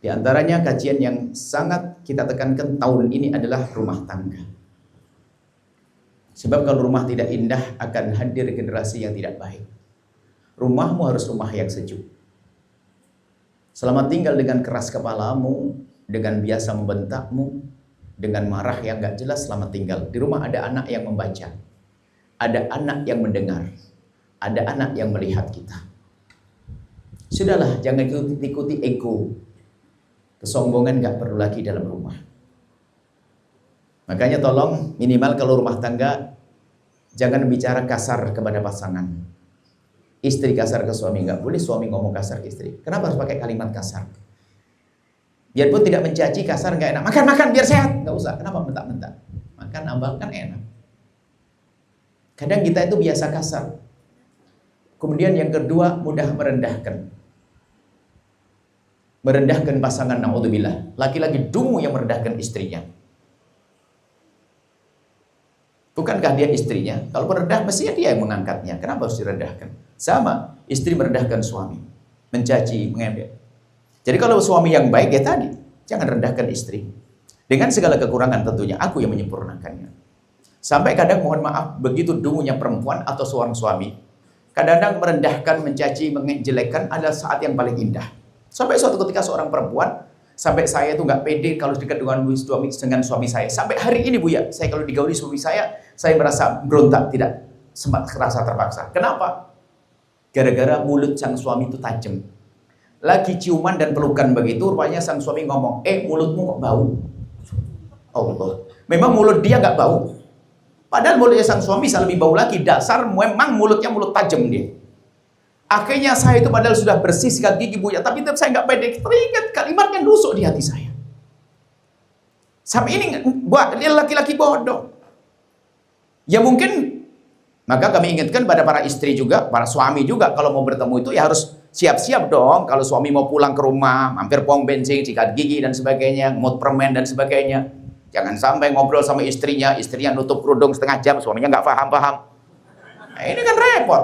Di antaranya kajian yang sangat kita tekankan tahun ini adalah rumah tangga. Sebab kalau rumah tidak indah akan hadir generasi yang tidak baik. Rumahmu harus rumah yang sejuk. Selama tinggal dengan keras kepalamu, dengan biasa membentakmu, dengan marah yang gak jelas selama tinggal. Di rumah ada anak yang membaca, ada anak yang mendengar, ada anak yang melihat kita. Sudahlah, jangan ikuti ego. Kesombongan gak perlu lagi dalam rumah. Makanya tolong minimal kalau rumah tangga jangan bicara kasar kepada pasangan. Istri kasar ke suami nggak boleh, suami ngomong kasar ke istri. Kenapa harus pakai kalimat kasar? Biarpun tidak mencaci, kasar nggak enak. Makan biar sehat, nggak usah. Kenapa mentak-mentak? Makan ambal kan enak. Kadang kita itu biasa kasar. Kemudian yang kedua mudah merendahkan. Merendahkan pasangan, naudzubillah. Laki-laki dungu yang merendahkan istrinya. Bukankah dia istrinya? Kalau merendah mestinya dia yang mengangkatnya. Kenapa harus direndahkan? Sama, istri merendahkan suami, mencaci, mengejek. Jadi kalau suami yang baik ya tadi, jangan rendahkan istri. Dengan segala kekurangan tentunya, aku yang menyempurnakannya. Sampai kadang mohon maaf, begitu dungunya perempuan atau seorang suami, kadang-kadang merendahkan, mencaci, menjelekkan adalah saat yang paling indah. Sampai suatu ketika seorang perempuan, sampai saya itu nggak pede kalau dekat dengan suami saya. Sampai hari ini Bu ya, saya kalau digauli suami saya merasa berontak, tidak sempat kerasa terpaksa. Kenapa? Gara-gara mulut sang suami itu tajam. Lagi ciuman dan pelukan begitu, rupanya sang suami ngomong, mulutmu kok bau? Allah, memang mulut dia nggak bau. Padahal mulutnya sang suami bisa lebih bau lagi. Dasar memang mulutnya mulut tajam dia. Akhirnya saya itu padahal sudah bersih sikat gigi Bu ya, tapi tetap saya nggak pede. Teringat kalimat yang nusuk di hati saya. Sampai ini buat dia laki-laki bodoh. Ya mungkin, maka kami ingatkan pada para istri juga, para suami juga, kalau mau bertemu itu ya harus siap-siap dong. Kalau suami mau pulang ke rumah, mampir pom bensin, sikat gigi dan sebagainya, ngemut permen dan sebagainya. Jangan sampai ngobrol sama istrinya nutup kerudung setengah jam, suaminya nggak paham-paham. Nah, ini kan repot.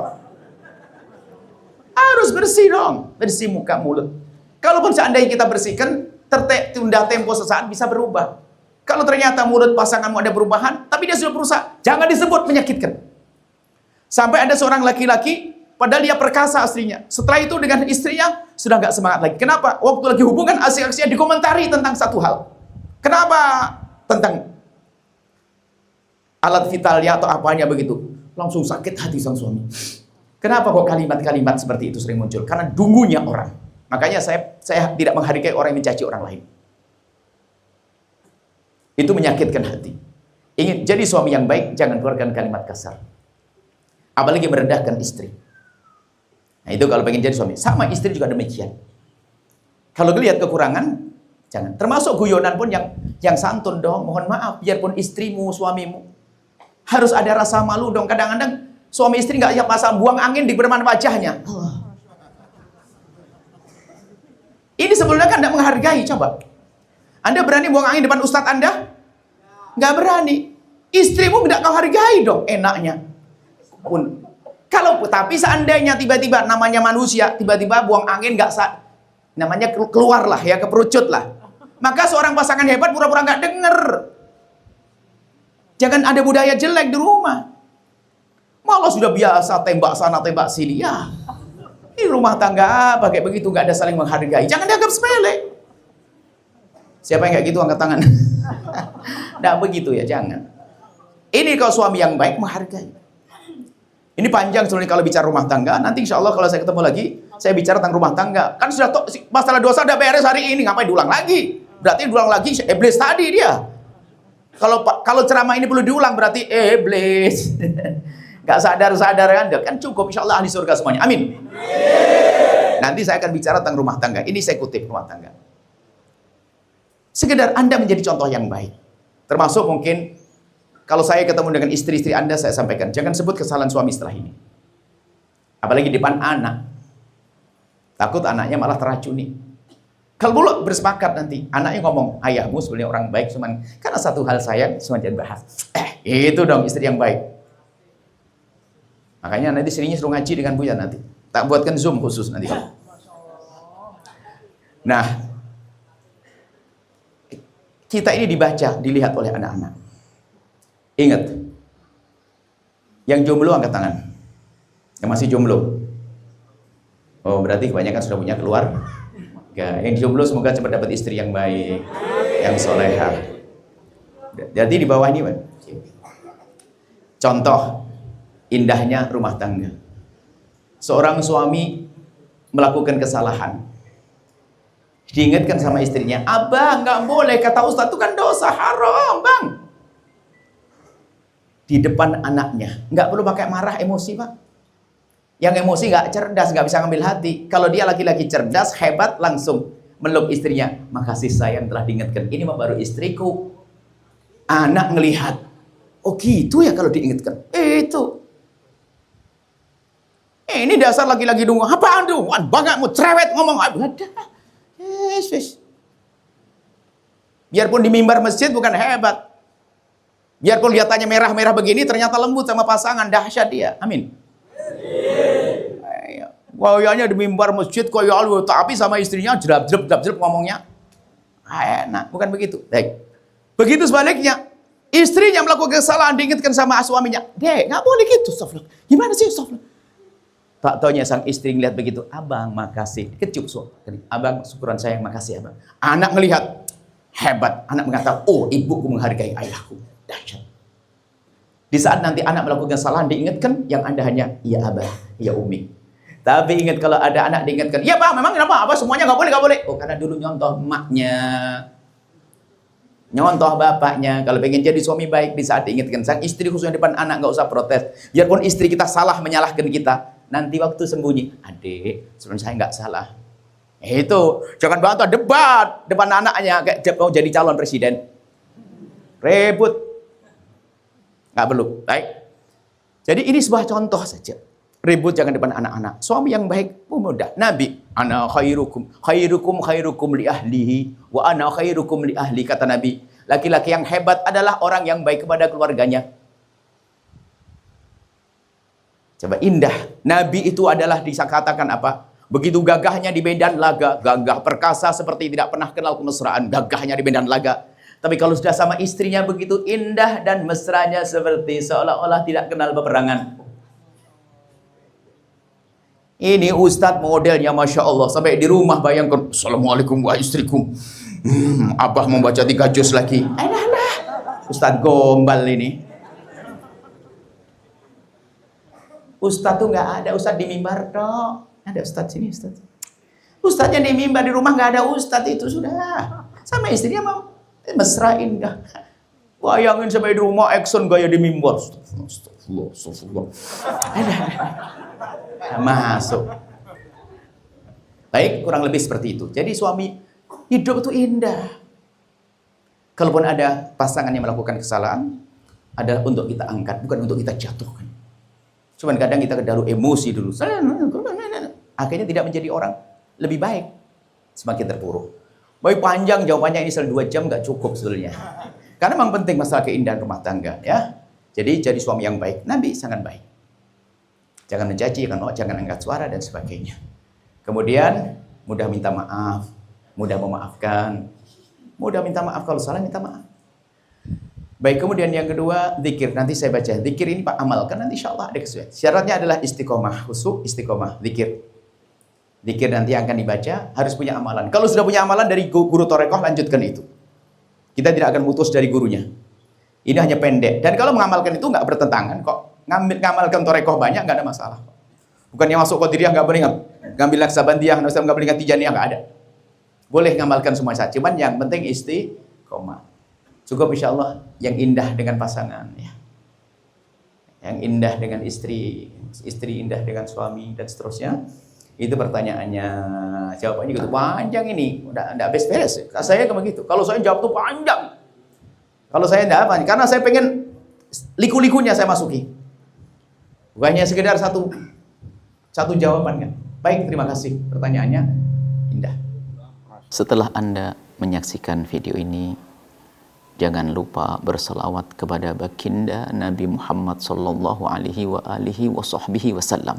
Harus bersih dong, bersih muka mulut. Kalaupun seandainya kita bersihkan, tunda tempo sesaat bisa berubah. Kalau ternyata mulut pasanganmu ada perubahan, tapi dia sudah berusaha, jangan disebut menyakitkan. Sampai ada seorang laki-laki, padahal dia perkasa aslinya. Setelah itu dengan istrinya, sudah nggak semangat lagi. Kenapa? Waktu lagi hubungan asik-asiknya dikomentari tentang satu hal. Kenapa? Tentang alat vitalnya atau apanya begitu. Langsung sakit hati sang suami. Kenapa kok kalimat-kalimat seperti itu sering muncul? Karena dungunya orang. Makanya saya tidak menghargai orang yang mencaci orang lain. Itu menyakitkan hati. Ingin jadi suami yang baik, jangan keluarkan kalimat kasar. Apalagi merendahkan istri. Nah itu kalau pengen jadi suami. Sama istri juga demikian. Kalau lihat kekurangan, jangan. Termasuk guyonan pun yang santun dong. Mohon maaf, biarpun istrimu, suamimu. Harus ada rasa malu dong. Kadang-kadang suami istri nggak siap pasang buang angin di depan wajahnya. Ini sebetulnya kan tidak menghargai. Coba. Anda berani buang angin depan ustadz Anda? Nggak berani. Istrimu tidak kau hargai dong enaknya. Tapi seandainya tiba-tiba namanya manusia, tiba-tiba buang angin namanya keluar lah ya, keperucut lah. Maka seorang pasangan hebat pura-pura nggak denger. Jangan ada budaya jelek di rumah. Malah sudah biasa tembak sana tembak sini ya. Ini rumah tangga pakai begitu nggak ada saling menghargai. Jangan dianggap sepele. Siapa yang kayak gitu angkat tangan? Nah begitu ya, jangan. Ini kalau suami yang baik menghargai. Ini panjang sebenarnya kalau bicara rumah tangga. Nanti insya Allah kalau saya ketemu lagi, saya bicara tentang rumah tangga. Kan sudah masalah dosa udah beres hari ini, ngapain diulang lagi? Berarti diulang lagi iblis tadi dia. Kalau ceramah ini perlu diulang berarti iblis. Gak sadar-sadar kan cukup, insya Allah ahli surga semuanya. Amin. Nanti saya akan bicara tentang rumah tangga. Ini saya kutip rumah tangga. Sekedar Anda menjadi contoh yang baik. Termasuk mungkin kalau saya ketemu dengan istri-istri Anda, saya sampaikan, jangan sebut kesalahan suami setelah ini. Apalagi di depan anak. Takut anaknya malah teracuni. Kalau belum bersepakat nanti, anaknya ngomong, ayahmu sebenarnya orang baik, cuman karena satu hal sayang, cuma jangan bahas. Itu dong istri yang baik. Makanya nanti istrinya suruh ngaji dengan Buya nanti. Tak buatkan Zoom khusus nanti. Nah, Kita ini dibaca, dilihat oleh anak-anak. Ingat, yang jomblo angkat tangan. Yang masih jomblo. Oh, berarti kebanyakan sudah punya keluarga. Yang jomblo semoga cepat dapat istri yang baik, yang solehah. Jadi di bawah ini, Pak. Contoh indahnya rumah tangga. Seorang suami melakukan kesalahan. Diingatkan sama istrinya, "Abang, nggak boleh, kata Ustaz, itu kan dosa, haram, Bang." Di depan anaknya, nggak perlu pakai marah, emosi, Pak. Yang emosi nggak cerdas, nggak bisa ngambil hati. Kalau dia laki-laki cerdas, hebat, langsung meluk istrinya. "Makasih sayang telah diingatkan. Ini mah baru istriku." Anak ngelihat, oh gitu ya kalau diingatkan. Itu. Ini dasar laki-laki dungu. Apaan tuh? Banget mau cerewet ngomong. Yes. Biarpun di mimbar masjid bukan hebat. Biarpun lihatannya merah-merah begini, ternyata lembut sama pasangan. Dahsyat dia. Amin. Gayanya di mimbar masjid kayak lu, tapi sama istrinya jelap-jelap ngomongnya. Enak, bukan begitu. Baik. Begitu sebaliknya, istrinya melakukan kesalahan diingatkan sama suaminya. "Dek, nggak boleh gitu." Astagfirullah. Gimana sih? Astagfirullah. Tak taunya sang istri ngeliat begitu, "Abang, makasih." Kecup "Abang, syukuran sayang, makasih abang." Anak ngelihat, hebat. Anak mengatakan, "Oh, ibuku menghargai ayahku." Dahsyat. Di saat nanti anak melakukan kesalahan diingatkan, yang ada hanya, "Ya abah, ya umi." Tapi ingat kalau ada anak diingatkan, "Ya bang, memang kenapa? Apa semuanya nggak boleh?" Oh, karena dulu nyontoh emaknya, nyontoh bapaknya. Kalau pengen jadi suami baik, di saat diingatkan sang istri, khususnya depan anak, nggak usah protes. Biarpun istri kita salah menyalahkan kita, nanti waktu sembunyi, "Adik, sebenarnya saya nggak salah." Itu jangan bantah debat depan anaknya kayak mau jadi calon presiden. Rebut. Nggak perlu. Baik. Jadi ini sebuah contoh saja. Ribut jangan depan anak-anak. Suami yang baik mudah. Nabi, "Ana khairukum li ahlihi wa ana khairukum li ahli." Kata Nabi, laki-laki yang hebat adalah orang yang baik kepada keluarganya. Coba indah. Nabi itu adalah disakatakan apa? Begitu gagahnya di medan laga, gagah perkasa seperti tidak pernah kenal kemesraan, gagahnya di medan laga. Tapi kalau sudah sama istrinya begitu indah dan mesranya seperti seolah-olah tidak kenal peperangan. Ini Ustadz modelnya Masya Allah. Sampai di rumah bayangkan, "Assalamualaikum wa istriku. Abah membaca 3 juz lagi." Ustadz gombal ini. Ustadz tuh nggak ada. Ustadz di mimbar dong. Ada Ustadz sini, Ustadz. Ustadznya di mimbar, di rumah nggak ada Ustadz, itu sudah. Sama istrinya mau mesra indah. Bayangin sampai di rumah action gaya di mimbar. Astagfirullah. Masuk. Baik, kurang lebih seperti itu. Jadi suami hidup itu indah. Kalaupun ada pasangan yang melakukan kesalahan, adalah untuk kita angkat, bukan untuk kita jatuhkan. Cuman kadang kita terlalu emosi dulu. Akhirnya tidak menjadi orang lebih baik. Semakin terpuruk. Baik, panjang jawabannya ini 2 jam nggak cukup sebetulnya. Karena memang penting masalah keindahan rumah tangga, ya. Jadi suami yang baik. Nabi sangat baik. Jangan mencaci, jangan angkat suara dan sebagainya. Kemudian mudah minta maaf, mudah memaafkan, mudah minta maaf kalau salah minta maaf. Baik, kemudian yang kedua zikir. Nanti saya baca zikir ini Pak amalkan nanti insya Allah ada kesulitan. Syaratnya adalah istiqomah, khusyuk, istiqomah, zikir. Zikir nanti yang akan dibaca harus punya amalan. Kalau sudah punya amalan dari guru Torekoh, lanjutkan itu. Kita tidak akan putus dari gurunya. Ini hanya pendek. Dan kalau mengamalkan itu nggak bertentangan kok. Ngamalkan Torekoh banyak nggak ada masalah. Bukannya masuk Qadiriyah nggak boleh ngambil Naksabandiyah, nggak boleh ngambil Tijaniyah, nggak ada. Boleh ngamalkan semua saja. Cuman yang penting istiqomah. Cukup insya Allah yang indah dengan pasangan, ya. Yang indah dengan istri indah dengan suami dan seterusnya. Itu pertanyaannya. Jawabannya gitu panjang ini, udah nggak beres-beres. Saya kayak begitu. Kalau saya jawab tuh panjang. Kalau saya enggak apa, karena saya pengen liku-likunya saya masuki. Bukannya sekedar satu jawaban kan. Baik, terima kasih. Pertanyaannya indah. Setelah Anda menyaksikan video ini, jangan lupa berselawat kepada baginda Nabi Muhammad sallallahu alaihi wa alihi wa sahbihi wasallam.